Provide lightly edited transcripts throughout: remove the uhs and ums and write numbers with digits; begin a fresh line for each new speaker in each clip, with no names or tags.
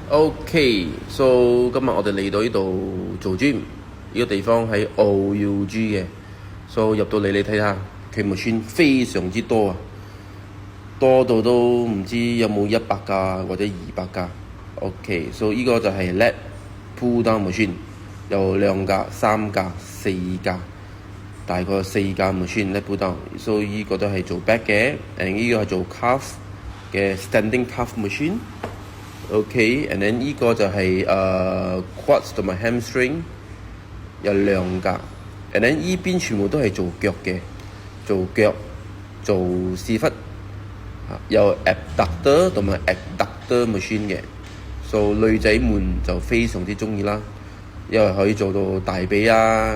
OK，so 今日我哋嚟到呢度做 gym，呢個地方喺澳耀 G 嘅，so 入到嚟你睇下，佢machine非常之多啊，多到都唔知有冇100架或者200架。OK，so 呢個就係 lat pull down machine，有2架、3架、4架，大概4架machine lat pull down。so 呢個都係做 back 嘅，and 呢個係做 calf 嘅 standing calf machine。OK，and then 呢個就係quads 同埋 hamstring 有2架，and then 呢邊全部都係做腳嘅，做腳、做屎忽，有 abductor 同埋 adductor machine 嘅，so 女仔們就非常之中意啦，因為可以做到大髀啊，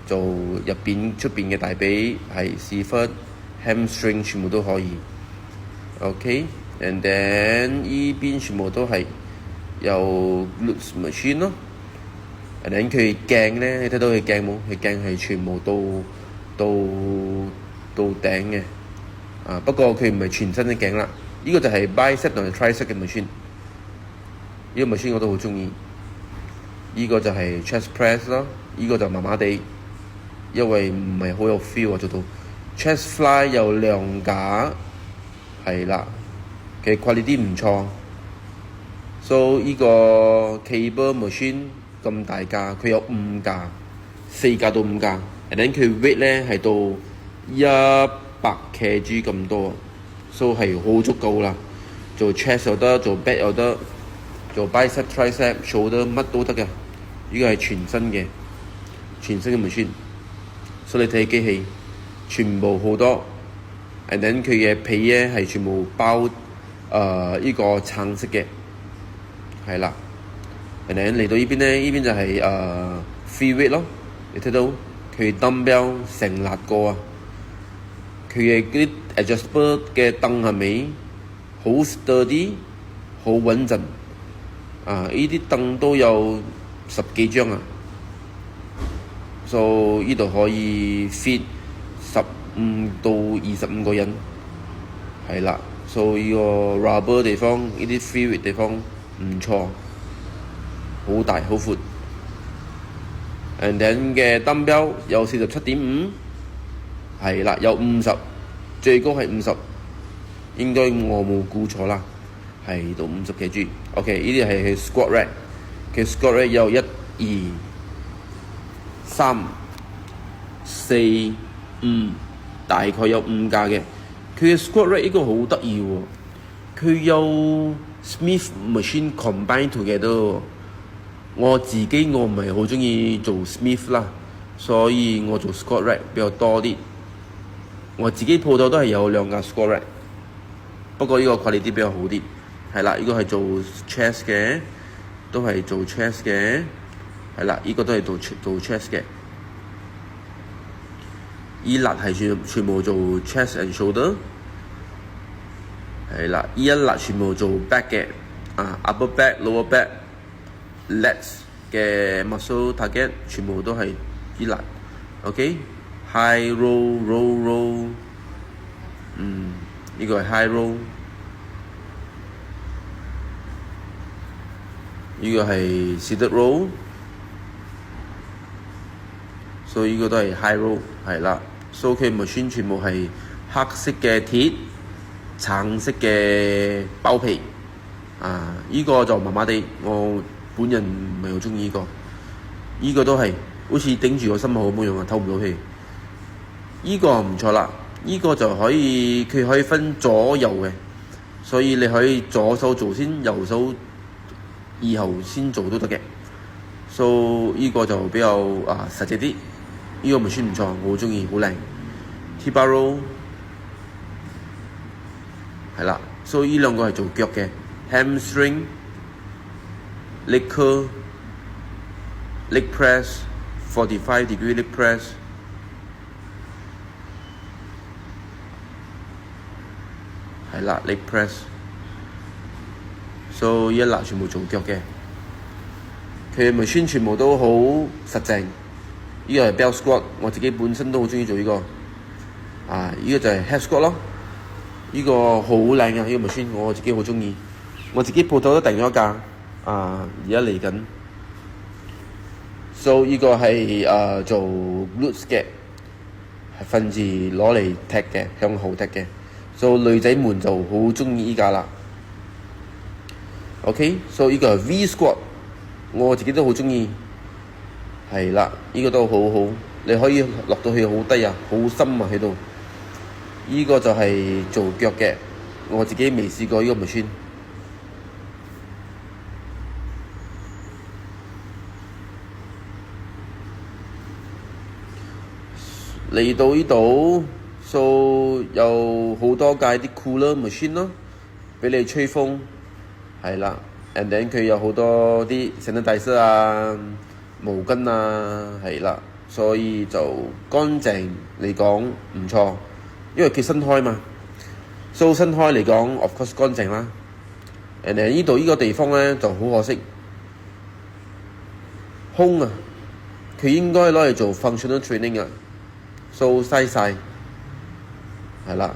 做入邊出邊嘅大髀係屎忽、hamstring 全部都可以。OK。And then 依邊全部都係有 glutes machine 咯。And then 佢鏡咧，你睇到佢鏡冇？佢鏡係全部到頂嘅。不過佢唔係全身嘅鏡啦。呢個就係 bicep 同埋 tricep 嘅 machine。呢個 machine 我都好中意。呢個就係 chest press 咯。呢個就麻麻地，因為唔係好有 feel 啊，做到 chest fly 有2架，係啦。嘅 quality 唔錯，so 呢個 cable machine 咁大架，佢有5架，4架到5架，and then 佢 weight 咧係到100 kg 咁多，so 係好足夠啦。做 chest 又得，做 back 又得，做 bicep、tricep、shoulder 乜都得嘅。呢個係全新嘅machine，所以你睇機器全部好多，and then 佢嘅皮咧係全部包。呢個橙色嘅，係啦。然後嚟到呢邊咧，呢邊就係free weight 咯。你睇到佢 dumbbell 成立個啊，佢嘅嗰啲 adjustable 嘅凳係咪好 sturdy， 好穩陣啊？呢啲凳都有10幾張啊，所以呢度可以 fit 15到25個人，係啦。所以呢個 rubber 地方，呢啲 free weight 地方唔錯，好大好闊。And then 嘅 dumbbell 有47.5，係啦，有50，最高係50，應該我冇估錯啦，係到50 kg。OK， 呢啲係 squat rack， 佢 squat rack 有1、2、3、4、5，大概有5架嘅。佢嘅 squat rack 呢個好得意喎，佢有 Smith machine combine together。我唔係好中意做 Smith 啦，所以我做 squat rack 比較多啲。我自己鋪頭都係有2架 squat rack， 不過呢個 quality 比較好啲。係啦，呢個係做 chest 嘅，都係做 chest 嘅。係啦，呢個都係做 chest 嘅。依粒係全部做 chest and shoulder， 係啦，依一粒全部做 back 嘅，upper back、lower back、legs 嘅 muscle target 全部都係依粒。OK，high row，呢個係 high row， 呢個係 seated row， 所以呢個都係 high row， 係啦。所以佢machine全部係黑色嘅鐵、橙色嘅包皮，呢個就麻麻地，我本人唔係好中意呢個。呢個都係好似頂住個心口咁樣啊，透唔到氣。呢個唔錯啦，呢個就可以佢可以分左右嘅，所以你可以左手做先，右手以後先做都得嘅。所以呢個就比較實際啲。呢個machine唔錯，我好中意，好靚。T-bar row 係啦，所以呢2個係做腳嘅 hamstring、leg curl、leg press、45 degree leg press， 係啦 leg press， 所以一粒全部做腳嘅。佢machine全部都好實淨。呢個係 bell squat， 我自己本身都好中意做呢個。呢個就係 head squat 咯。呢個好靚啊！呢個machine我自己好中意，我自己鋪頭都訂咗一架。而家嚟緊。So 呢個係做 glutes 嘅，係分字攞嚟踢嘅，向後踢嘅。So 女仔們就好中意依家啦。OK，so 呢個係 V squat， 我自己都好中意。係啦，呢個都好好，你可以落到去好低啊，好深啊喺度。呢個就係做腳嘅，我自己未試過呢個 machine。嚟到呢度 ，so 有好多架啲 cooler machine 咯，俾你吹風，係啦。and then 佢有好多啲 sanitizer 啊、毛巾啊，係啦，所以就乾淨嚟講唔錯，因為佢新開嘛。so 新開嚟講 ，of course 乾淨啦。and then 呢度呢個地方咧就好可惜，空啊，佢應該攞嚟做 functional training 啊。so 嘥晒，係啦。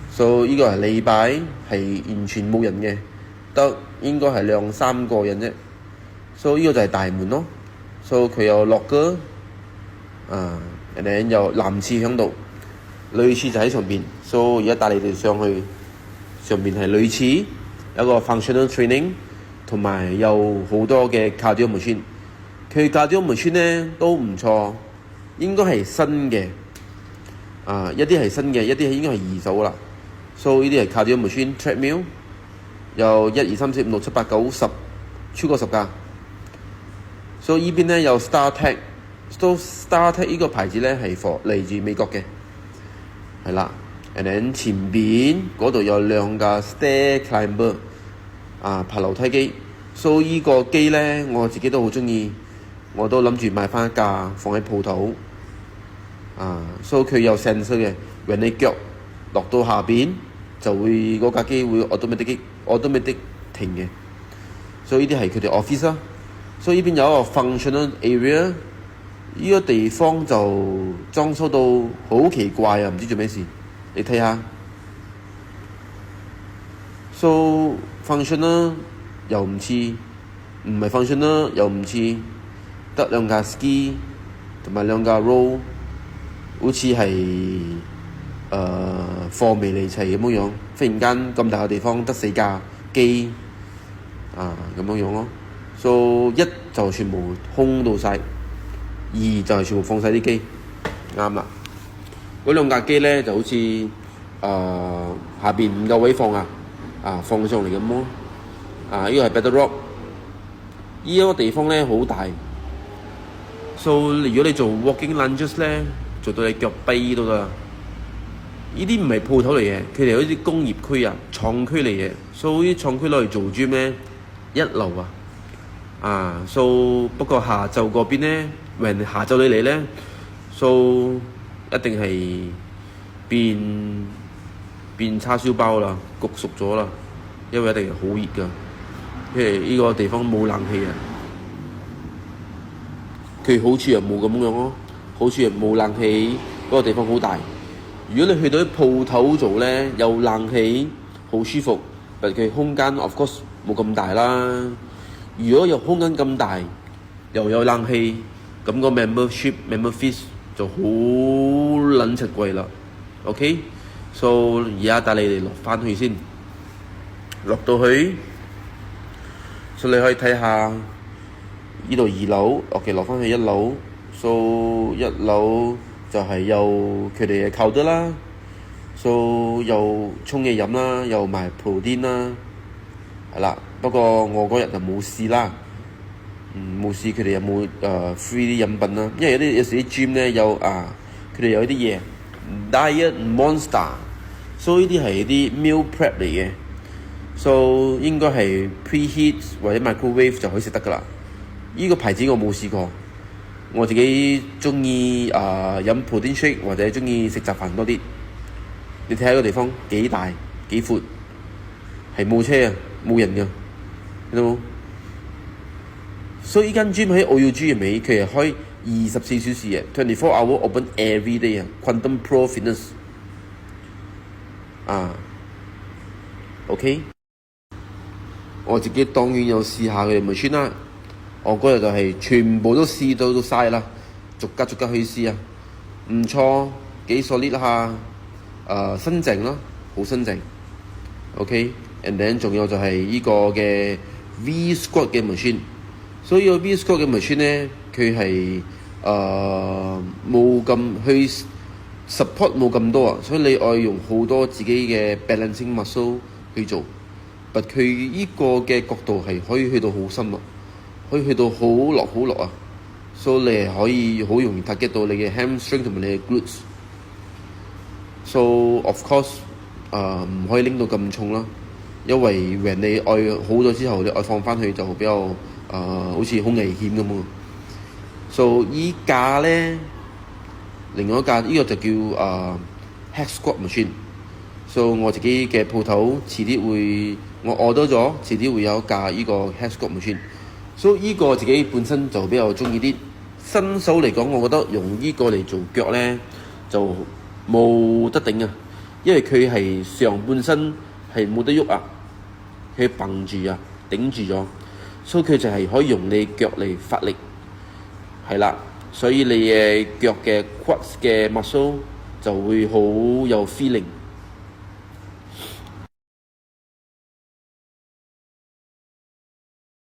so 呢個係禮拜係完全冇人嘅，得應該係2-3個人啫。so 呢個就係大門咯。so 佢有locker and then 有男廁喺度，女廁就喺上邊。so 而家帶你哋上去，上邊係女廁，有個 functional training， 同埋有好多嘅 cardio machine。佢 cardio machine 咧都唔錯，應該係新嘅，一啲係新嘅，一啲應該係二手啦。so 呢啲係 cardio machine treadmill， 有1、2、3、4、5、6、7、8、9、10，超過10架。so 呢邊咧有 StarTech，so StarTech 呢個牌子咧係嚟自美國嘅，係啦。and then 前邊嗰度有2架 stair climber， 爬樓梯機。so 呢個機咧我自己都好中意。我都諗住買翻一架放喺鋪頭，so 佢有 sensor 嘅，如果你腳落到下邊，就會嗰架機會 automatic 停嘅。所以呢啲係佢哋 office 啦。所以呢邊有一個 functional area， 呢個地方就裝修到好奇怪啊，唔知做咩事。你睇下 ，so functional 又唔似，唔係 functional又唔似。得2架 ski 同埋2架 roll， 好似係貨未嚟齊咁樣。忽然間咁大個地方得4架機咁樣咯。so 1就全部空到晒，2就係全部放晒啲機，啱啦。嗰2架機咧就好似下邊唔夠位放放上嚟咁咯。呢個係 Battle Rock， 呢個地方咧好大。so 如果你做 walking lunges 咧，做到你腳跛都得。呢啲唔係鋪頭嚟嘅，佢哋好似工業區廠區嚟嘅。so 啲廠區攞嚟做 gym 咧，1樓so 不過下晝嗰邊咧，下晝你嚟咧 so 一定係變叉燒包啦，焗熟咗啦，因為一定係好熱㗎，因為呢個地方冇冷氣啊。佢好處又冇咁樣咯，好處又冇冷氣，嗰個地方好大。如果你去到啲鋪頭做咧，有冷氣，好舒服，但佢空間 of course 冇咁大啦。如果有空間咁大，又有冷氣，咁個 member fees 就好撚柒貴啦。OK，so 而家帶你哋落翻去先，落到去，所以你可以睇下。呢度2樓 ，OK 落翻去1樓 ，so 1樓就係有佢哋嘅靠得啦 ，so 又沖嘢飲啦，又賣 protein 啦，係啦。不過我嗰日就冇試啦，冇試佢哋有冇free 啲飲品啦，因為有時啲 gym 咧有佢哋有啲嘢 diet monster， 所以呢啲係啲 meal prep 嚟嘅 ，so 應該係 preheat 或者 microwave 就可以食得噶啦。呢個牌子我冇試過，我自己中意飲 protein shake 或者中意食雜飯多啲。你睇下個地方幾大幾闊，係冇車冇人㗎，睇到冇？所以呢間 gym 喺AUG 尾，佢係開24小時嘅，24 hour open every day Quantum Pro Fitness OK。我自己當然有試下佢哋 machine 啦。我嗰日就係全部都試到晒啦，逐家去試啊，唔錯，幾 solid 下，新淨咯，好新淨。OK，and then 仲有就係呢個嘅 V Squat 嘅 machine， 所以個 V Squat 嘅 machine 咧，佢係冇咁去 support 冇咁多啊，所以你愛用好多自己嘅 balancing muscle 去做，但佢呢個嘅角度係可以去到好深啊，可以去到好落啊，所以你係可以好容易 target 到你嘅 hamstring 同埋你嘅 glutes。So of course，唔可以拎到咁重啦，因為when你愛好咗之後，你愛放翻去就比較好似好危險咁喎。So 依架咧，另外一架呢個就叫head squat machine。So 我自己嘅鋪頭遲啲會我order咗，遲啲會有一架呢個 head squat machine。So 呢個自己本身就比較中意啲。新手嚟講，我覺得用呢個嚟做腳咧就冇得頂啊，因為佢係上半身係冇得喐啊，佢綁住啊，頂住咗，所以佢就係可以用你腳嚟發力，係啦，所以你嘅腳嘅 quads 嘅 muscle 就會好有 feeling。